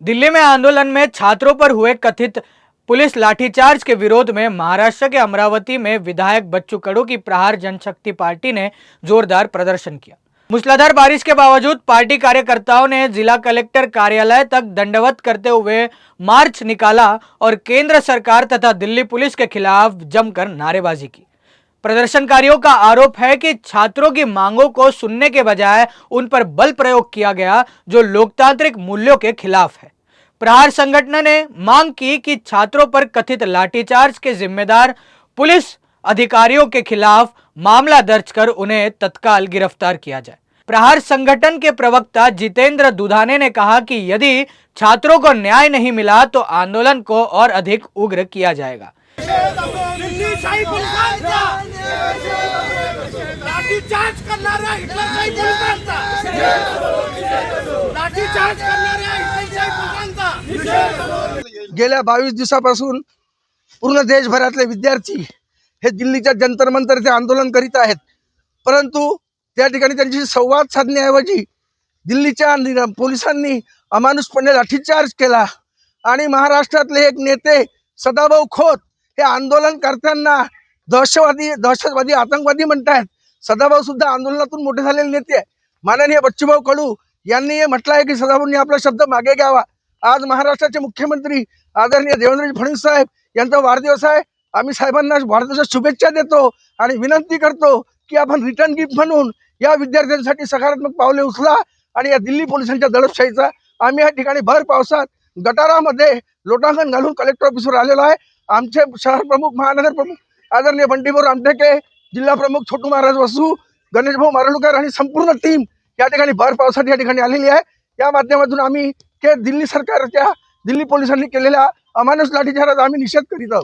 दिल्ली में आंदोलन में छात्रों पर हुए कथित पुलिस लाठीचार्ज के विरोध में महाराष्ट्र के अमरावती में विधायक बच्चू कडू की प्रहार जनशक्ति पार्टी ने जोरदार प्रदर्शन किया। मूसलाधार बारिश के बावजूद पार्टी कार्यकर्ताओं ने जिला कलेक्टर कार्यालय तक दंडवत करते हुए मार्च निकाला और केंद्र सरकार तथा दिल्ली पुलिस के खिलाफ जमकर नारेबाजी की। प्रदर्शनकारियों का आरोप है कि छात्रों की मांगों को सुनने के बजाय उन पर बल प्रयोग किया गया, जो लोकतांत्रिक मूल्यों के खिलाफ है। प्रहार संगठन ने मांग की कि छात्रों पर कथित लाठीचार्ज के जिम्मेदार पुलिस अधिकारियों के खिलाफ मामला दर्ज कर उन्हें तत्काल गिरफ्तार किया जाए। प्रहार संगठन के प्रवक्ता जितेंद्र दुधाने ने कहा कि यदि छात्रों को न्याय नहीं मिला तो आंदोलन को और अधिक उग्र किया जाएगा। हिटलरशाही पोलिसांचा लाठीचार्ज करणाऱ्या हिटलरशाही पोलिसांचा लाठीचार्ज करणाऱ्या हिटलरशाही पोलिसांचा गेल्या 22 दिवसापासून पूर्ण देशभरातले विद्यार्थी हे दिल्लीच्या जंतर मंतरचे आंदोलन करीत आहेत, परंतु त्या ठिकाणी त्यांची संवाद साधण्याऐवजी दिल्लीच्या पोलिसांनी अमानुषपणे लाठीचार्ज केला आणि महाराष्ट्रातले एक नेते सदाभाऊ खोत हे आंदोलन करताना दहशतवादी आतंकवादी म्हणतात। सदाभाऊ सुद्धा आंदोलनातून मोठे झालेले नेते आहे। माननीय बच्चूभाऊ कडू यांनी हे म्हटलं आहे की सदाभाऊंनी आपला शब्द मागे घ्यावा। आज महाराष्ट्राचे मुख्यमंत्री आदरणीय देवेंद्र फडणवीस साहेब यांचा वाढदिवस आहे। आम्ही साहेबांना वाढदिवसाच्या शुभेच्छा देतो आणि विनंती करतो की आपण रिटर्न गिफ्ट म्हणून या विद्यार्थ्यांसाठी सकारात्मक पावले उचला आणि या दिल्ली पोलिसांच्या दडपशाहीचा आम्ही या ठिकाणी भर पावसात गटारामध्ये लोटांगण घालून कलेक्टर ऑफिसवर आलेलो आहे। आमचे शहर प्रमुख महानगर प्रमुख आदरणीय बंटीभाऊ रामटेके, जिल्हा प्रमुख छोटू महाराज वसू, गणेशभाऊ मारलूकर आणि संपूर्ण टीम या ठिकाणी भर पावसात या ठिकाणी आलेली आहे। या माध्यमातून आम्ही दिल्ली सरकारच्या दिल्ली पोलिसांनी केलेल्या अमानुष लाठीचार्जाचा आम्ही निषेध करीत आहोत।